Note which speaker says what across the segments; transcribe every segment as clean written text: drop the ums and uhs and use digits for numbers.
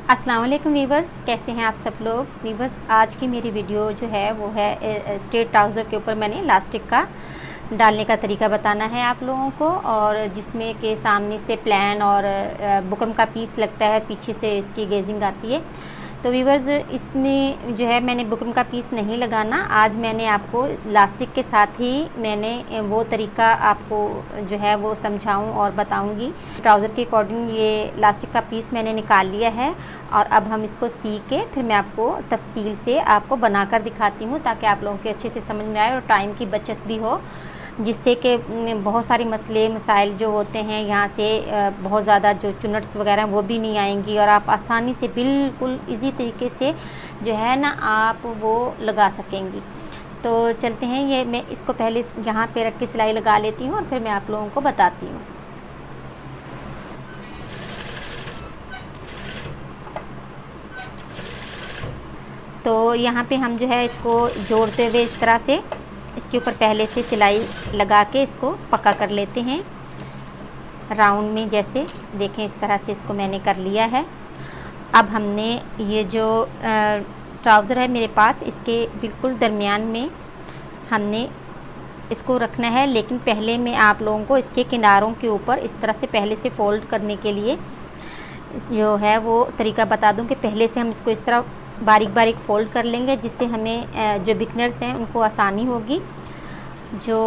Speaker 1: अस्सलाम वालेकुम वीवर्स, कैसे हैं आप सब लोग। वीवर्स, आज की मेरी वीडियो जो है वो है स्ट्रेट ट्राउज़र के ऊपर मैंने इलास्टिक का डालने का तरीका बताना है आप लोगों को, और जिसमें के सामने से प्लान और बुकरम का पीस लगता है, पीछे से इसकी गेजिंग आती है। तो वीवर्स, इसमें जो है मैंने बुकरम का पीस नहीं लगाना। आज मैंने आपको इलास्टिक के साथ ही मैंने वो तरीका आपको जो है वो समझाऊं और बताऊंगी। ट्राउज़र के अकॉर्डिंग ये इलास्टिक का पीस मैंने निकाल लिया है और अब हम इसको सी के फिर मैं आपको तफसील से आपको बनाकर दिखाती हूँ, ताकि आप लोगों के अच्छे से समझ में आए और टाइम की बचत भी हो, जिससे कि बहुत सारे मसले मसाइल जो होते हैं यहाँ से बहुत ज़्यादा जो चुनट्स वगैरह वो भी नहीं आएंगी और आप आसानी से बिल्कुल इजी तरीके से जो है ना आप वो लगा सकेंगी। तो चलते हैं, ये मैं इसको पहले यहाँ पे रख के सिलाई लगा लेती हूँ और फिर मैं आप लोगों को बताती हूँ। तो यहाँ पे हम जो है इसको जोड़ते हुए इस तरह से इसके ऊपर पहले से सिलाई लगा के इसको पक्का कर लेते हैं राउंड में। जैसे देखें इस तरह से इसको मैंने कर लिया है। अब हमने ये जो ट्राउज़र है मेरे पास, इसके बिल्कुल दरमियान में हमने इसको रखना है, लेकिन पहले मैं आप लोगों को इसके किनारों के ऊपर इस तरह से पहले से फ़ोल्ड करने के लिए जो है वो तरीका बता दूं कि पहले से हम इसको इस तरह बारीक बारीक फ़ोल्ड कर लेंगे, जिससे हमें जो बिगनर्स हैं उनको आसानी होगी। जो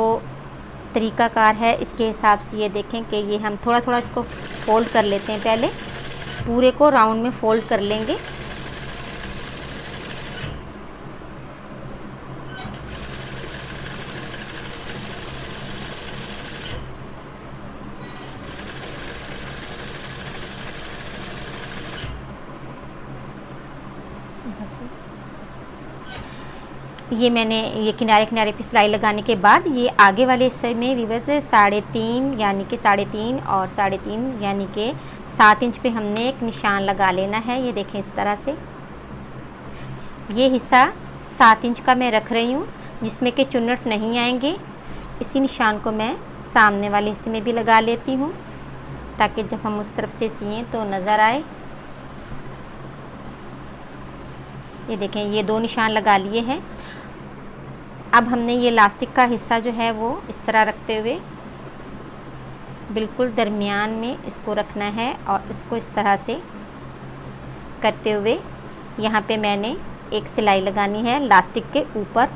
Speaker 1: तरीक़ाकार है इसके हिसाब से ये देखें कि ये हम थोड़ा थोड़ा इसको फ़ोल्ड कर लेते हैं, पहले पूरे को राउंड में फ़ोल्ड कर लेंगे। ये मैंने ये किनारे किनारे पे सिलाई लगाने के बाद ये आगे वाले हिस्से में वीवर्स 3.5 यानी कि 3.5 और 3.5 यानी कि 7 इंच पे हमने एक निशान लगा लेना है। ये देखें इस तरह से ये हिस्सा 7 इंच का मैं रख रही हूँ, जिसमें कि चुन्नट नहीं आएंगे। इसी निशान को मैं सामने वाले हिस्से में भी लगा लेती हूँ, ताकि जब हम उस तरफ से सिएं तो नज़र आए। ये देखें ये 2 निशान लगा लिए हैं। अब हमने ये इलास्टिक का हिस्सा जो है वो इस तरह रखते हुए बिल्कुल दरमियान में इसको रखना है और इसको इस तरह से करते हुए यहाँ पे मैंने एक सिलाई लगानी है इलास्टिक के ऊपर।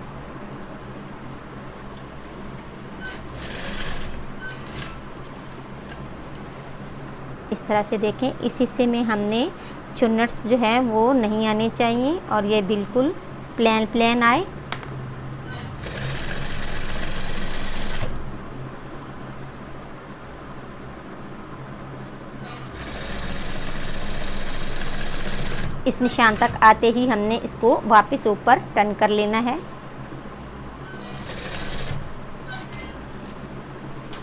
Speaker 1: इस तरह से देखें, इस हिस्से में हमने चुन्नट्स जो है वो नहीं आने चाहिए और ये बिल्कुल प्लेन प्लेन आए। इस निशान तक आते ही हमने इसको वापस ऊपर टर्न कर लेना है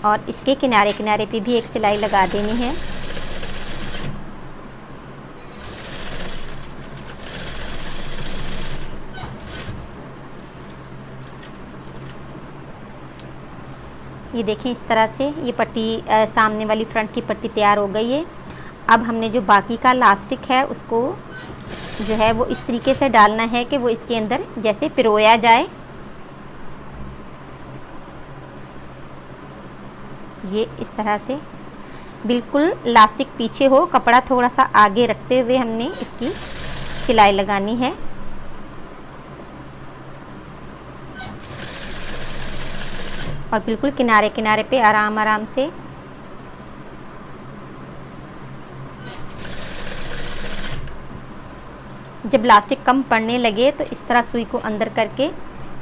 Speaker 1: और इसके किनारे किनारे पे भी एक सिलाई लगा देनी है। ये देखें इस तरह से ये पट्टी सामने वाली फ्रंट की पट्टी तैयार हो गई है। अब हमने जो बाकी का इलास्टिक है उसको जो है वो इस तरीके से डालना है कि वो इसके अंदर जैसे पिरोया जाए। ये इस तरह से बिल्कुल इलास्टिक पीछे हो, कपड़ा थोड़ा सा आगे रखते हुए हमने इसकी सिलाई लगानी है। और बिल्कुल किनारे किनारे पे आराम आराम से जब इलास्टिक कम पड़ने लगे तो इस तरह सुई को अंदर करके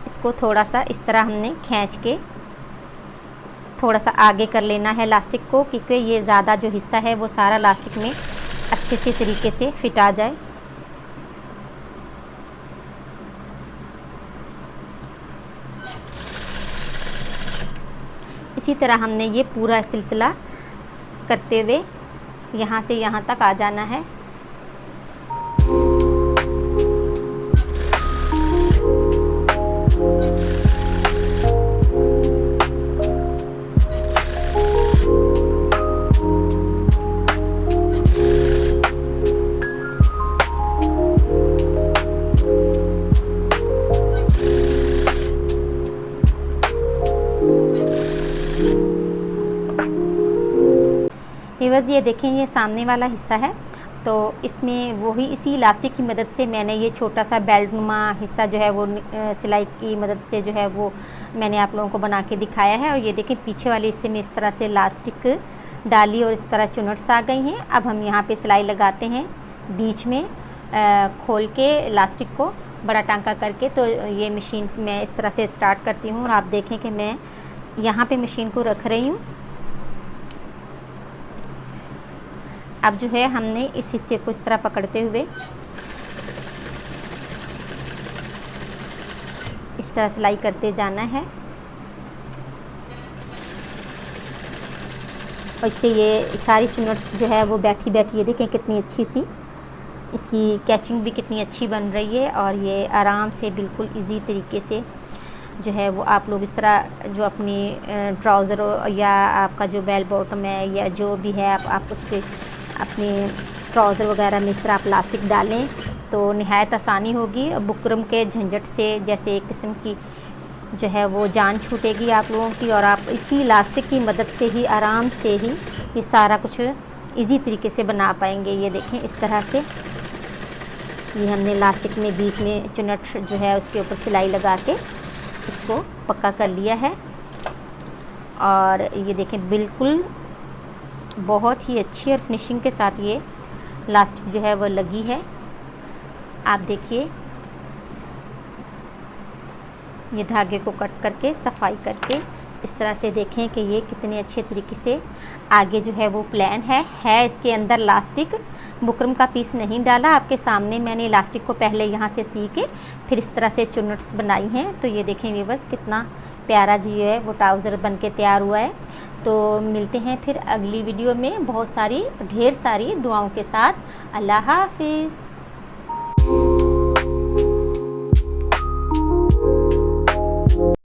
Speaker 1: इसको थोड़ा सा इस तरह हमने खींच के थोड़ा सा आगे कर लेना है इलास्टिक को, क्योंकि ये ज़्यादा जो हिस्सा है वो सारा इलास्टिक में अच्छे से तरीके से फिट आ जाए। इसी तरह हमने ये पूरा सिलसिला करते हुए यहाँ से यहाँ तक आ जाना है। वीवर्स ये देखें, ये सामने वाला हिस्सा है, तो इसमें वही इसी इलास्टिक की मदद से मैंने ये छोटा सा बेल्ट नुमा हिस्सा जो है वो सिलाई की मदद से जो है वो मैंने आप लोगों को बना के दिखाया है। और ये देखें पीछे वाले हिस्से में इस तरह से इलास्टिक डाली और इस तरह चुनट्स आ गई हैं। अब हम यहाँ पे सिलाई लगाते हैं बीच में खोल के इलास्टिक को बड़ा टांका करके। तो ये मशीन मैं इस तरह से स्टार्ट करती हूँ और आप देखें कि मैं यहाँ पे मशीन को रख रही हूँ। अब जो है हमने इस हिस्से को इस तरह पकड़ते हुए इस तरह सिलाई करते जाना है और इससे ये सारी चुनट्स जो है वो बैठी बैठी, ये देखें कितनी अच्छी सी इसकी कैचिंग भी कितनी अच्छी बन रही है। और ये आराम से बिल्कुल इजी तरीके से जो है वो आप लोग इस तरह जो अपनी ट्राउज़र या आपका जो बेल बॉटम है या जो भी है आप उस पर अपनी ट्राउज़र वगैरह में इस तरह आप इलास्टिक डालें तो निहायत आसानी होगी। बुकरम के झंझट से जैसे एक किस्म की जो है वो जान छूटेगी आप लोगों की, और आप इसी इलास्टिक की मदद से ही आराम से ही ये सारा कुछ इजी तरीके से बना पाएंगे। ये देखें इस तरह से ये हमने इलास्टिक में बीच में चुनट जो है उसके ऊपर सिलाई लगा के इसको पक्का कर लिया है। और ये देखें बिल्कुल बहुत ही अच्छी और फिनिशिंग के साथ ये इलास्टिक जो है वो लगी है। आप देखिए ये धागे को कट करके सफाई करके इस तरह से देखें कि ये कितने अच्छे तरीके से आगे जो है वो प्लान है इसके अंदर इलास्टिक। बुकरम का पीस नहीं डाला, आपके सामने मैंने इलास्टिक को पहले यहाँ से सी के फिर इस तरह से चुनट्स बनाई हैं। तो ये देखें व्यूअर्स कितना प्यारा जी है वो ट्राउज़र बन के तैयार हुआ है। तो मिलते हैं फिर अगली वीडियो में बहुत सारी ढेर सारी दुआओं के साथ। अल्लाह हाफिज़।